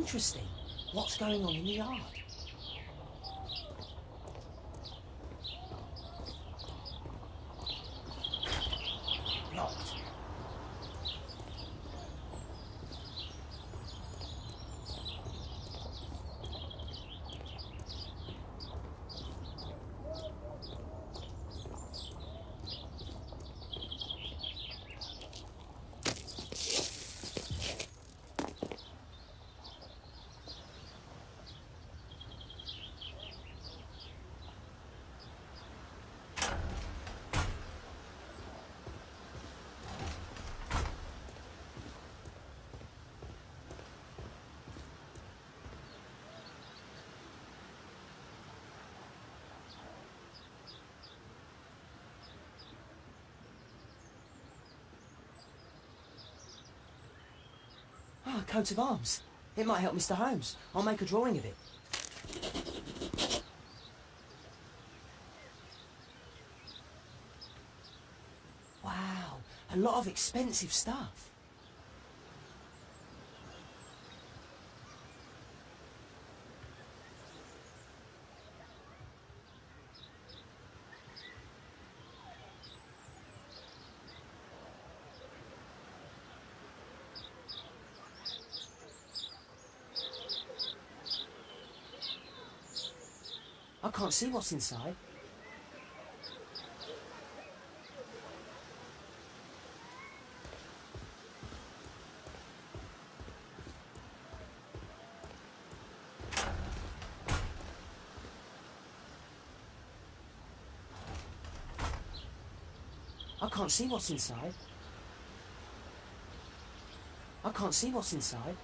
interesting. What's going on in the yard? Locked. Ah, a coat of arms. It might help Mr. Holmes. I'll make a drawing of it. Wow, a lot of expensive stuff. I can't see what's inside. I can't see what's inside. I can't see what's inside.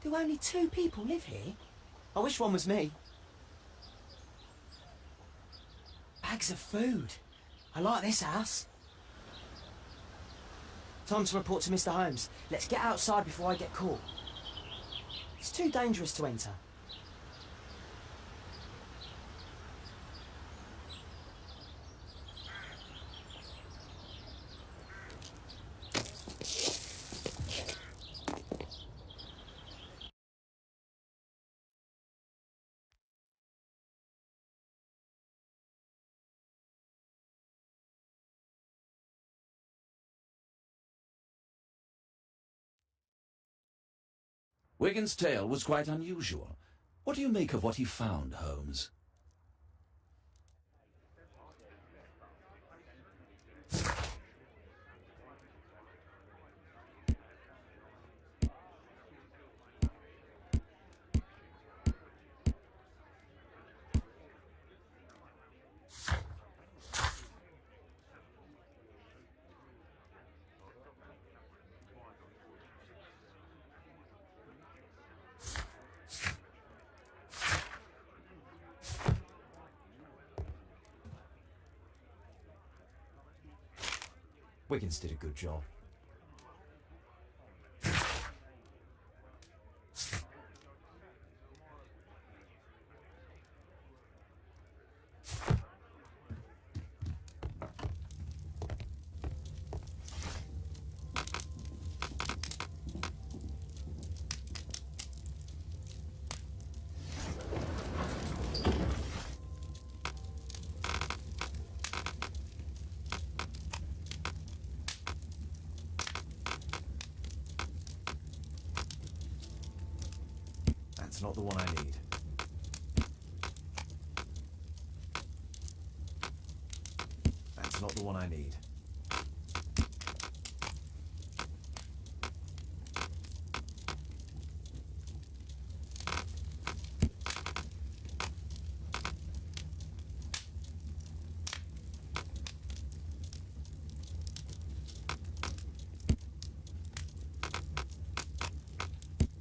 Do only 2 people live here? I wish one was me. Bags of food. I like this house. Time to report to Mr. Holmes. Let's get outside before I get caught. It's too dangerous to enter. Wigan's tale was quite unusual. What do you make of what he found, Holmes? Wiggins did a good job. That's not the one I need. That's not the one I need.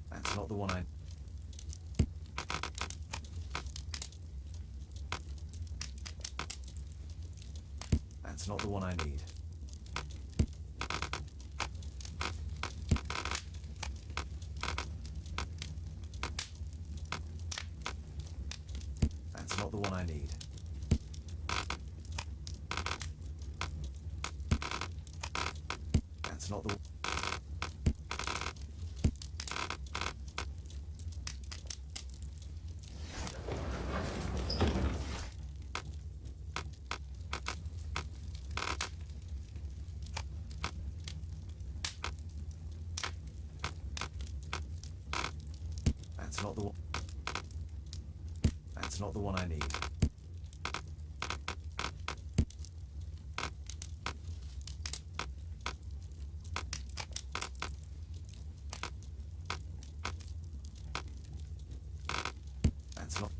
That's not the one I need. That's not the one I need. the one I need. That's not the... That's not the one... That's not the one I need. That's not...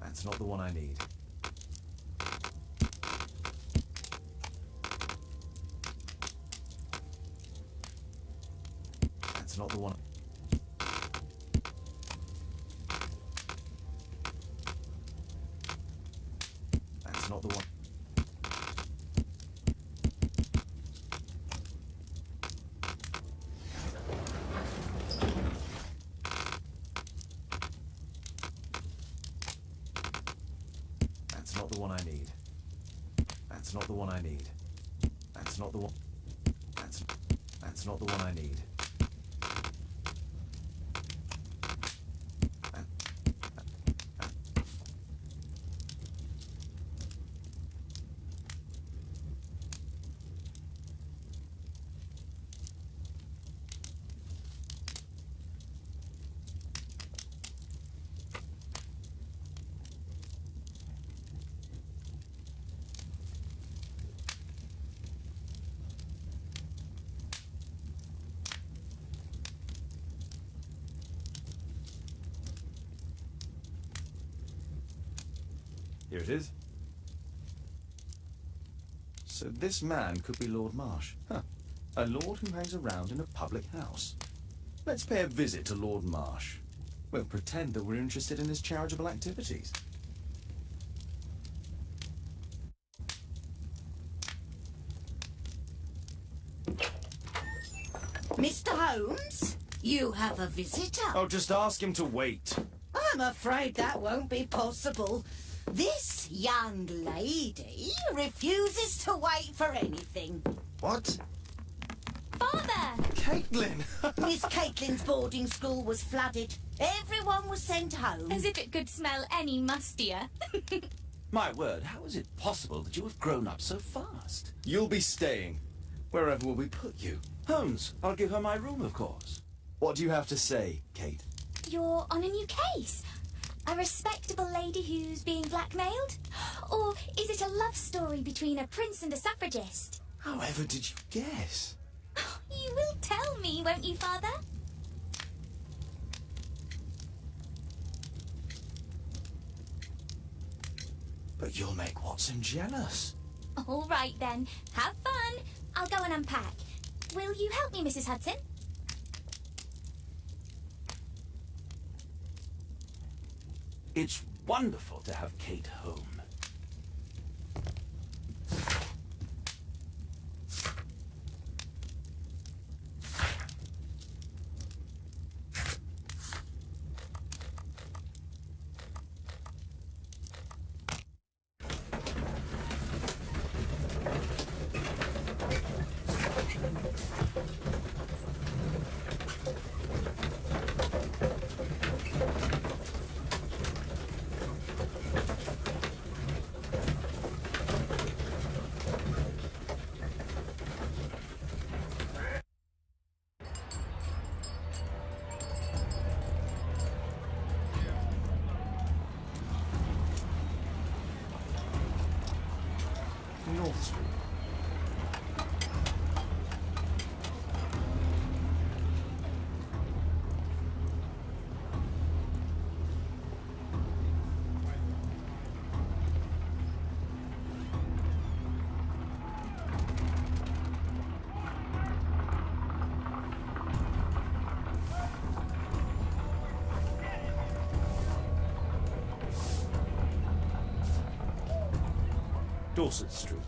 That's not the one I need. That's not the one... That's not the one... That's not the one I need. That's not the one I need. That's not the one... That's not the one I need. Here it is. So this man could be Lord Marsh. Huh. A lord who hangs around in a public house. Let's pay a visit to Lord Marsh. We'll pretend that we're interested in his charitable activities. Mr. Holmes, you have a visitor. Oh, just ask him to wait. I'm afraid that won't be possible. This young lady refuses to wait for anything. What? Father! Caitlin! Miss Caitlin's boarding school was flooded. Everyone was sent home. As if it could smell any mustier. My word, how is it possible that you have grown up so fast? You'll be staying. Wherever will we put you? Holmes, I'll give her my room, of course. What do you have to say, Kate? You're on a new case. A respectable lady who's being blackmailed? Or is it a love story between a prince and a suffragist? However did you guess? You will tell me, won't you, Father? But you'll make Watson jealous. All right, then. Have fun. I'll go and unpack. Will you help me, Mrs. Hudson? It's wonderful to have Kate home. North Street. Dorset Street.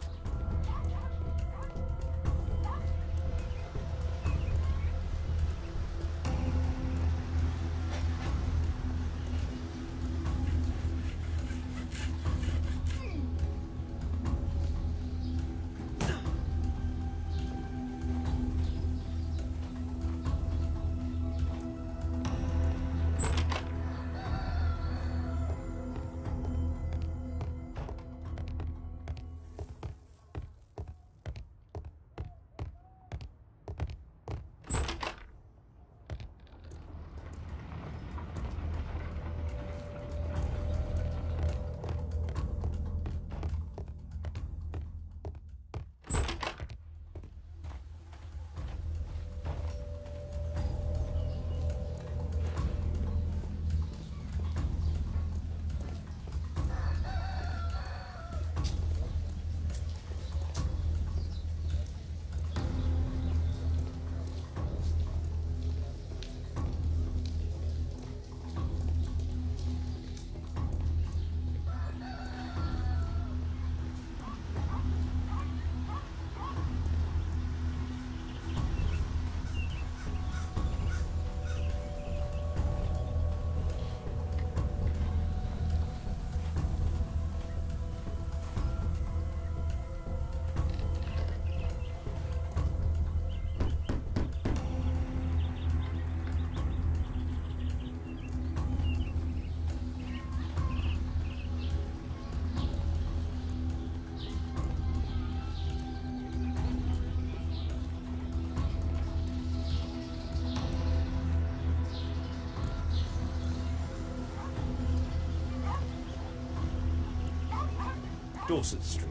Dorset Street.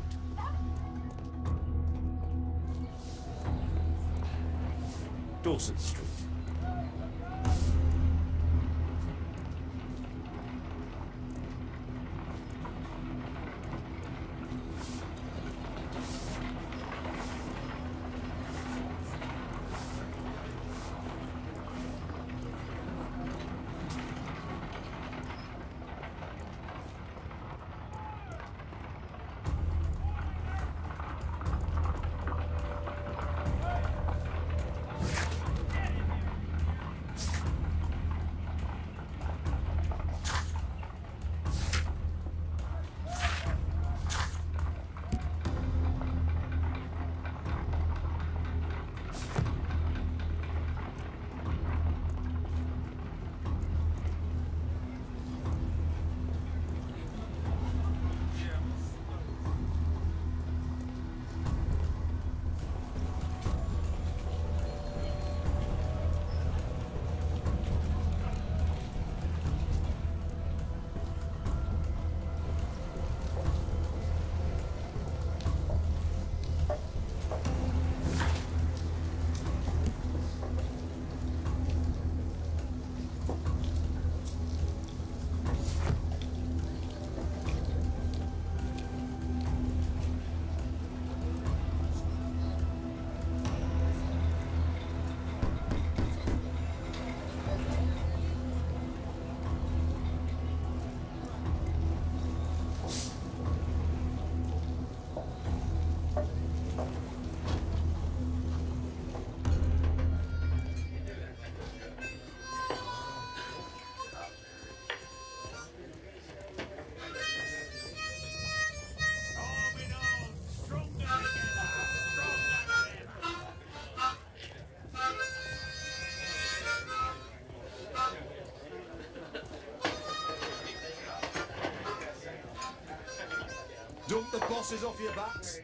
Dorset Street. Dump the bosses off your backs.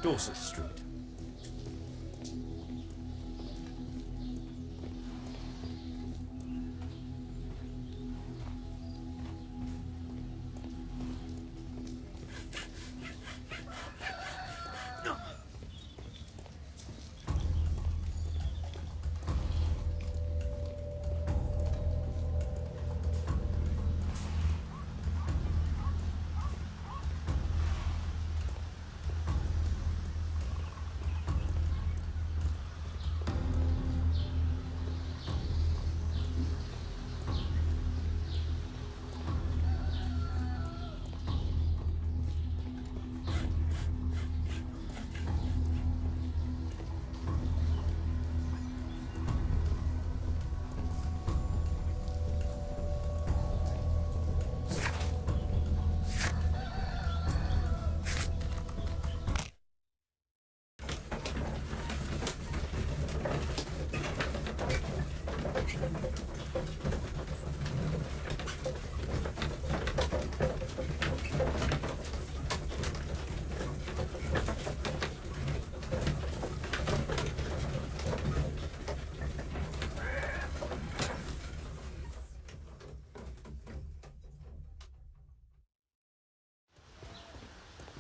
Dorset Street.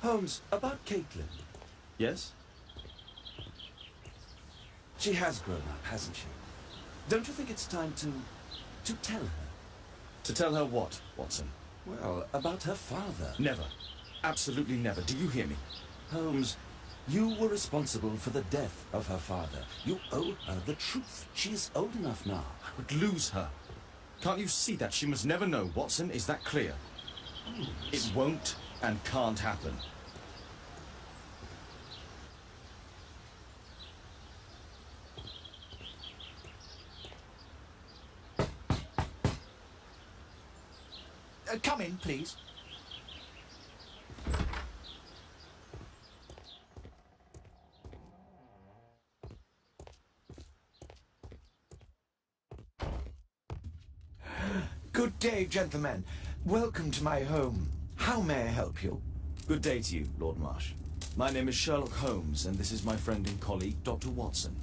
Holmes, about Caitlin. Yes? She has grown up, hasn't she? Don't you think it's time to tell her? To tell her what, Watson? Well, about her father. Never. Absolutely never. Do you hear me? Holmes, you were responsible for the death of her father. You owe her the truth. She is old enough now. I would lose her. Can't you see that? She must never know, Watson. Is that clear? It won't and can't happen. Come in, please. Good day, gentlemen. Welcome to my home. How may I help you? Good day to you, Lord Marsh. My name is Sherlock Holmes, and this is my friend and colleague, Dr. Watson.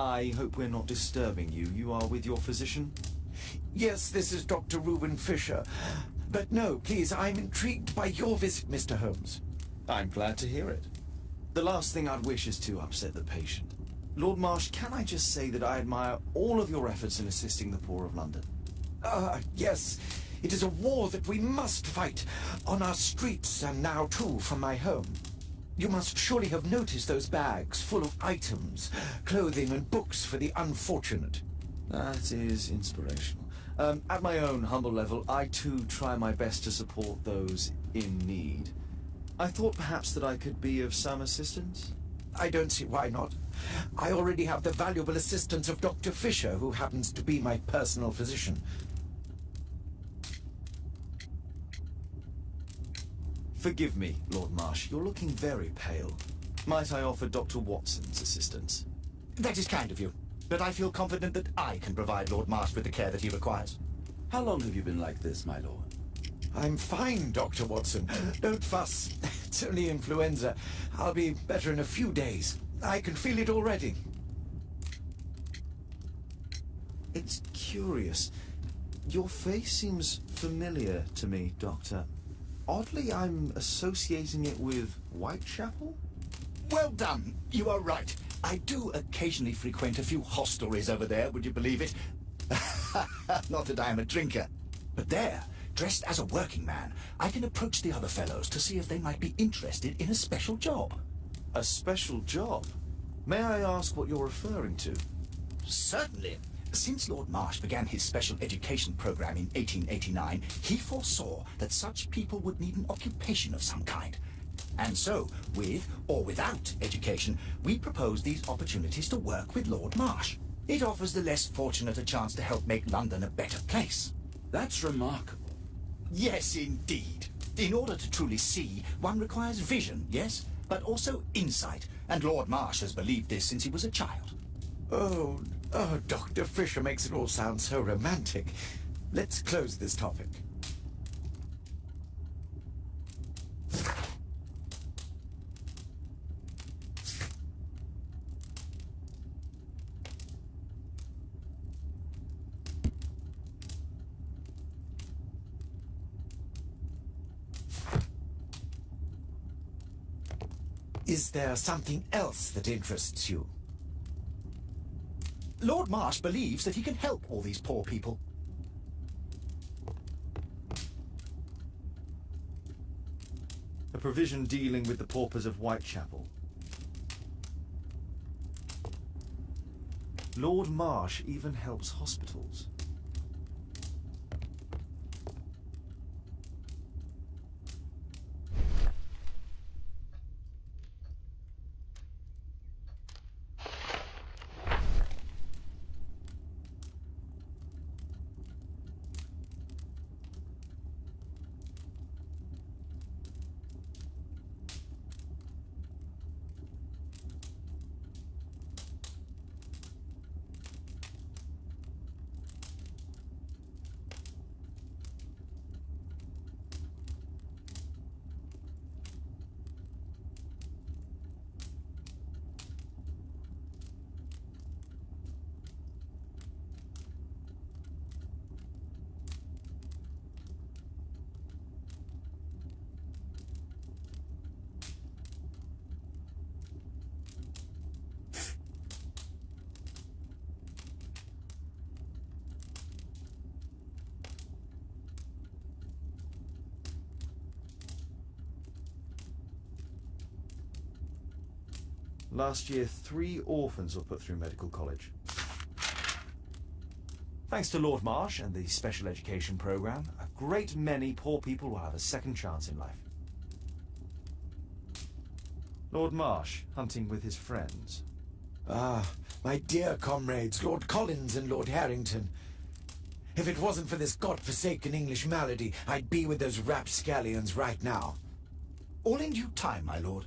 I hope we're not disturbing you. You are with your physician? Yes, this is Dr. Reuben Fisher. But no, please, I'm intrigued by your visit, Mr. Holmes. I'm glad to hear it. The last thing I'd wish is to upset the patient. Lord Marsh, can I just say that I admire all of your efforts in assisting the poor of London? Yes. It is a war that we must fight, on our streets and now, too, from my home. You must surely have noticed those bags full of items, clothing and books for the unfortunate. That is inspirational. At my own humble level, I too try my best to support those in need. I thought perhaps that I could be of some assistance. I don't see why not. I already have the valuable assistance of Dr. Fisher, who happens to be my personal physician. Forgive me, Lord Marsh. You're looking very pale. Might I offer Dr. Watson's assistance? That is kind of you, but I feel confident that I can provide Lord Marsh with the care that he requires. How long have you been like this, my lord? I'm fine, Dr. Watson. Don't fuss. It's only influenza. I'll be better in a few days. I can feel it already. It's curious. Your face seems familiar to me, Doctor. Oddly, I'm associating it with Whitechapel? Well done. You are right. I do occasionally frequent a few hostelries over there, would you believe it? Not that I am a drinker. But there, dressed as a working man, I can approach the other fellows to see if they might be interested in a special job. A special job? May I ask what you're referring to? Certainly. Since Lord Marsh began his special education program in 1889, he foresaw that such people would need an occupation of some kind. And so, with or without education, we propose these opportunities to work with Lord Marsh. It offers the less fortunate a chance to help make London a better place. That's remarkable. Yes, indeed. In order to truly see, one requires vision, yes, but also insight. And Lord Marsh has believed this since he was a child. Oh, Dr. Fisher makes it all sound so romantic. Let's close this topic. Is there something else that interests you? Lord Marsh believes that he can help all these poor people. A provision dealing with the paupers of Whitechapel. Lord Marsh even helps hospitals. Last year, 3 orphans were put through medical college. Thanks to Lord Marsh and the special education program, a great many poor people will have a second chance in life. Lord Marsh, hunting with his friends. Ah, my dear comrades, Lord Collins and Lord Harrington. If it wasn't for this godforsaken English malady, I'd be with those rapscallions right now. All in due time, my lord.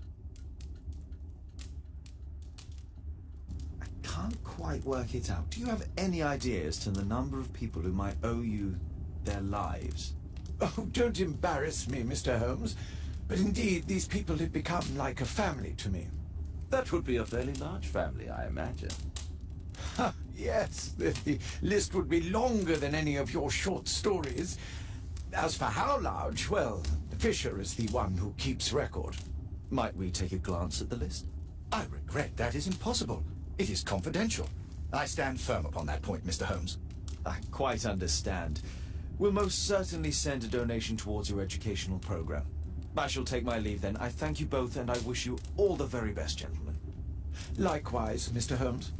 I can't quite work it out. Do you have any idea as to the number of people who might owe you their lives? Oh, don't embarrass me, Mr. Holmes. But indeed, these people have become like a family to me. That would be a fairly large family, I imagine. Yes, the list would be longer than any of your short stories. As for how large, well, Fisher is the one who keeps record. Might we take a glance at the list? I regret that is impossible. It is confidential. I stand firm upon that point, Mr. Holmes. I quite understand. We'll most certainly send a donation towards your educational program. I shall take my leave then. I thank you both, and I wish you all the very best, gentlemen. Likewise, Mr. Holmes.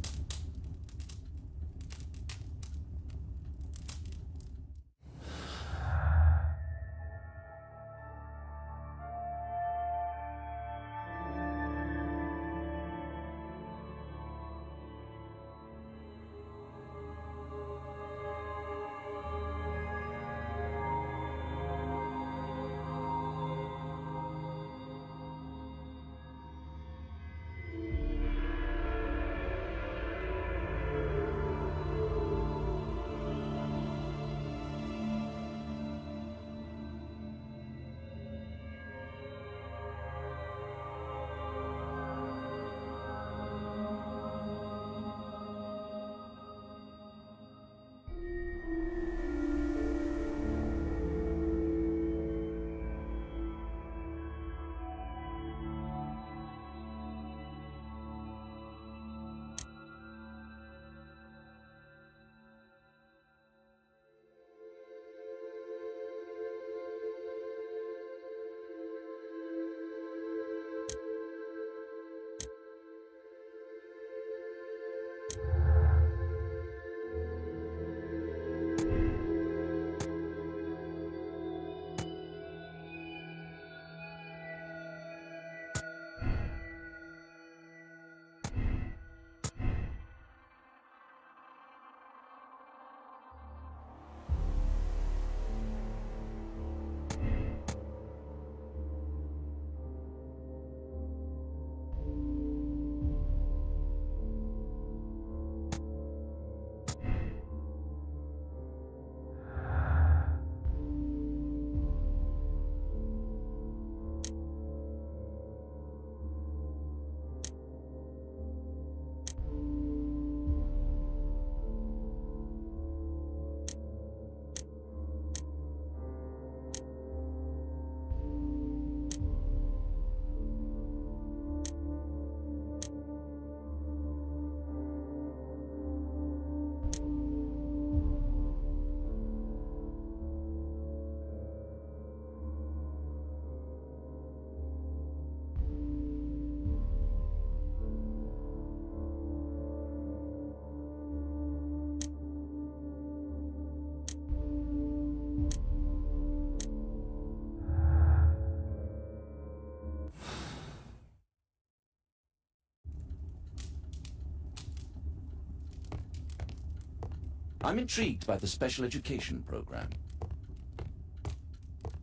I'm intrigued by the special education program.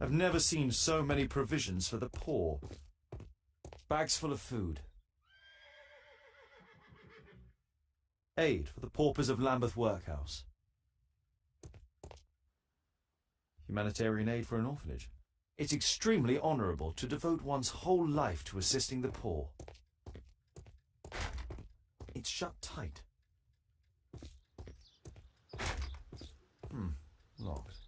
I've never seen so many provisions for the poor. Bags full of food. Aid for the paupers of Lambeth Workhouse. Humanitarian aid for an orphanage. It's extremely honourable to devote one's whole life to assisting the poor. It's shut tight. Locked.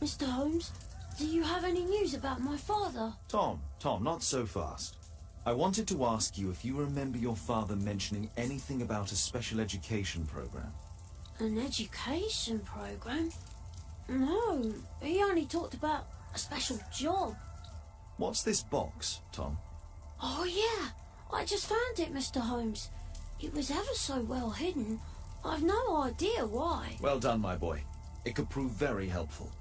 Mr. Holmes, do you have any news about my father? Tom, not so fast. I wanted to ask you if you remember your father mentioning anything about a special education program. An education program? No, he only talked about a special job. What's this box, Tom? Oh yeah, I just found it, Mr. Holmes. It was ever so well hidden. I've no idea why. Well done, my boy. It could prove very helpful.